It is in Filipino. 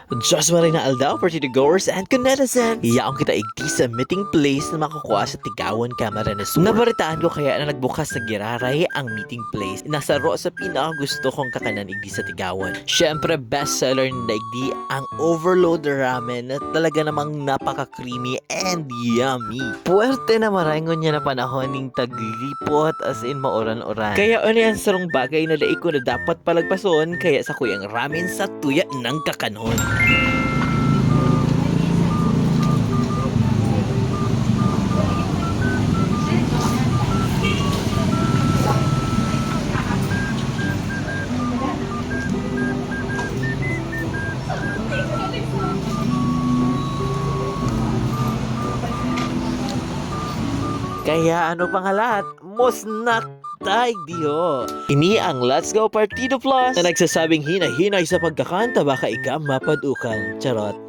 Diyos maray na aldaw, party goers and kunetizen. Iyaong kita igdi sa meeting place na makukuha sa Tigawan Camera Resort. Nabaritaan ko kaya na nagbukas sa Giraray ang meeting place. Nasa ro sa pinakagusto kong kakanan igdi sa Tigawan. Syempre, bestseller na igdi ang overload ramen na talaga namang napaka-creamy and yummy. Puwerte na marangon niya na panahon ning taglipot as in maoran-oran. Kaya ano yan sarong bagay na daig ko na dapat palagpason kaya sa kuyang ramen sa tuya ng kakanon. Kaya ano pang halat, musnak taig diho. Ini ang Let's Go Partido Plus na nagsasabing hinahinay sa pagkakanta baka ika mapadukan. Charot.